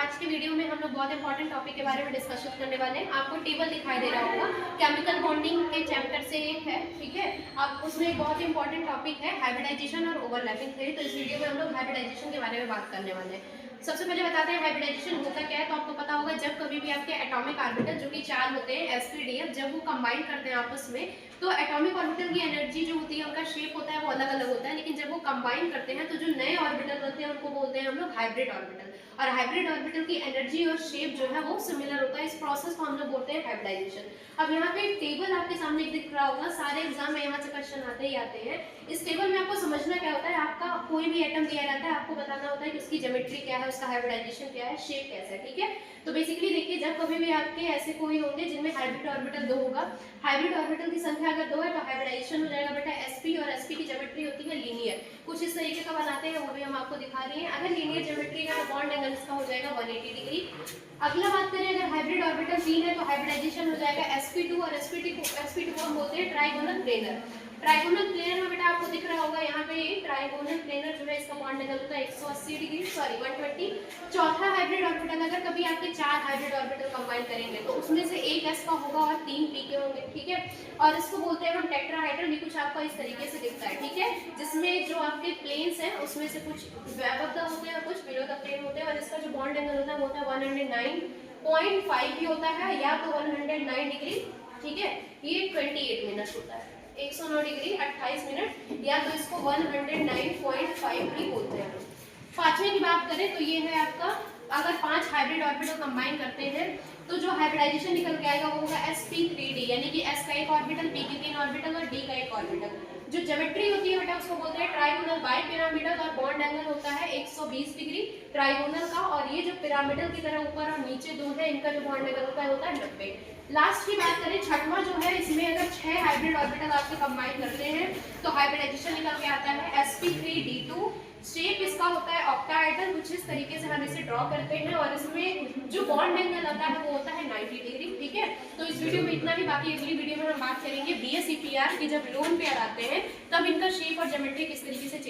आज के वीडियो में हम लोग बहुत इंपॉर्टेंट टॉपिक के बारे में डिस्कशन करने वाले हैं। आपको टेबल दिखाई दे रहा होगा, केमिकल बॉन्डिंग के चैप्टर से एक है, ठीक है। अब उसमें एक बहुत इंपॉर्टेंट टॉपिक है हाइब्रिडाइजेशन और ओवरलैपिंग थ्योरी। तो इस वीडियो में हम लोग हाइब्रिडाइजेशन के बारे में बात करने वाले हैं। सबसे पहले बताते हैं हाइब्रिडाइजेशन होता क्या है। तो आपको पता होगा, जब कभी भी आपके एटॉमिक ऑर्बिटल जो कि 4 होते हैं sp-df, जब वो कंबाइन करते हैं आपस में, तो एटॉमिक ऑर्बिटल की एनर्जी जो होती है, उनका शेप होता है वो अलग अलग होता है। लेकिन जब वो कंबाइन करते हैं तो जो नए ऑर्बिटल बनते हैं उनको बोलते हैं हम लोग हाइब्रिड ऑर्बिटल। और हाइब्रिड ऑर्बिटल की एनर्जी और शेप जो है वो सिमिलर होता है। इस प्रोसेस को हम लोग बोलते हैं हाइब्रिडाइजेशन। अब यहाँ पे टेबल आपके सामने दिख रहा होगा, सारे एग्जाम में यहाँ से क्वेश्चन आते ही आते हैं। इस टेबल में आपको समझना क्या होता है, आपका कोई भी एटम दिया रहता है, आपको बताना होता है कि उसकी ज्योमेट्री क्या है, उसका हाइब्रिडाइजेशन क्या है, शेप कैसा है, ठीक है। तो बेसिकली देखिए, जब कभी भी आपके ऐसे कोई होंगे जिनमें हाइब्रिड ऑर्बिटल 2 होगा, हाइब्रिड ऑर्बिटल की संख्या अगर 2 है तो हाइब्रिडाइजेशन हो जाएगा बेटा sp, और sp की ज्योमेट्री होती है लीनियर। कुछ इस तरीके का बनाते हैं, वो भी हम आपको दिखा रहे हैं। अगर लीनियर ज्योमेट्री का बॉन्ड एंगल इसका हो जाएगा 180 डिग्री। अगला बात करें, अगर हाइब्रिड ऑर्बिटल 3 है तो हाइब्रिडाइजेशन हो जाएगा sp2, और sp2 को हम बोलते हैं ट्राइगोनल प्लेनर। ट्राइगोनल प्लेनर में बेटा आपको दिख रहा होगा यहाँ पे, ट्राइगोनल प्लेनर जो है इसका बॉन्ड एंगल होता है 180 डिग्री, सॉरी 120। चौथा हाइब्रिड ऑर्बिटल, अगर कभी आपके 4 हाइब्रिड ऑर्बिटल कंबाइन करेंगे तो उसमें से एक s का होगा और 3 p के होंगे, ठीक है। और इसको बोलते हैं हम टेट्राहाइड्रल। ये कुछ आपका इस तरीके से दिखता है, ठीक है, जिसमें जो आपके प्लेन्स हैं उसमें से कुछ अबव द होते हैं और कुछ बिलो द प्लेन होते हैं। और इसका जो बॉन्ड एंगल होता है वो होता है 109.5 भी होता है, या तो 109 डिग्री, ठीक है। ये 28 मिनट होता है, 109 डिग्री 28 मिनट, या तो इसको 109.5 भी बोलते हैं। पांचवें की बात करें तो ये है आपका, अगर 5 हाइब्रिड ऑर्बिटल कंबाइन करते हैं तो जो हाइब्रिडाइजेशन निकल के आएगा वो होगा sp3d, यानी कि s का एक ऑर्बिटल, p की 3 ऑर्बिटल और d का एक ऑर्बिटल। जो ज्योमेट्री होती है बेटा उसको बोलते हैं ट्राइगोनल बाइपिरामिडल, और बॉन्ड एंगल होता है 120 डिग्री ट्राइगोनल का। और ये जो पिरामिडल की तरह ऊपर और नीचे दो है, इनका जो बॉन्ड एंगल होता है 90। लास्ट की बात करें, छठवां जो है, इसमें अगर 6 हाइब्रिड ऑर्बिटल आपके कंबाइन करते हैं तो हाइब्रिडाइजेशन निकल के आता है sp3d2। शेप इसका होता है ऑक्टाहेड्रल, कुछ इस तरीके से हम इसे ड्रॉ करते हैं। और इसमें जो बॉन्ड एंगल आता है वो होता है 90 डिग्री, ठीक है। तो इस वीडियो में इतना ही, बाकी अगली वीडियो में हम बात करेंगे BSEPR की, जब लोन पेयर आते हैं तब इनका शेप और ज्योमेट्री किस तरीके से चेंज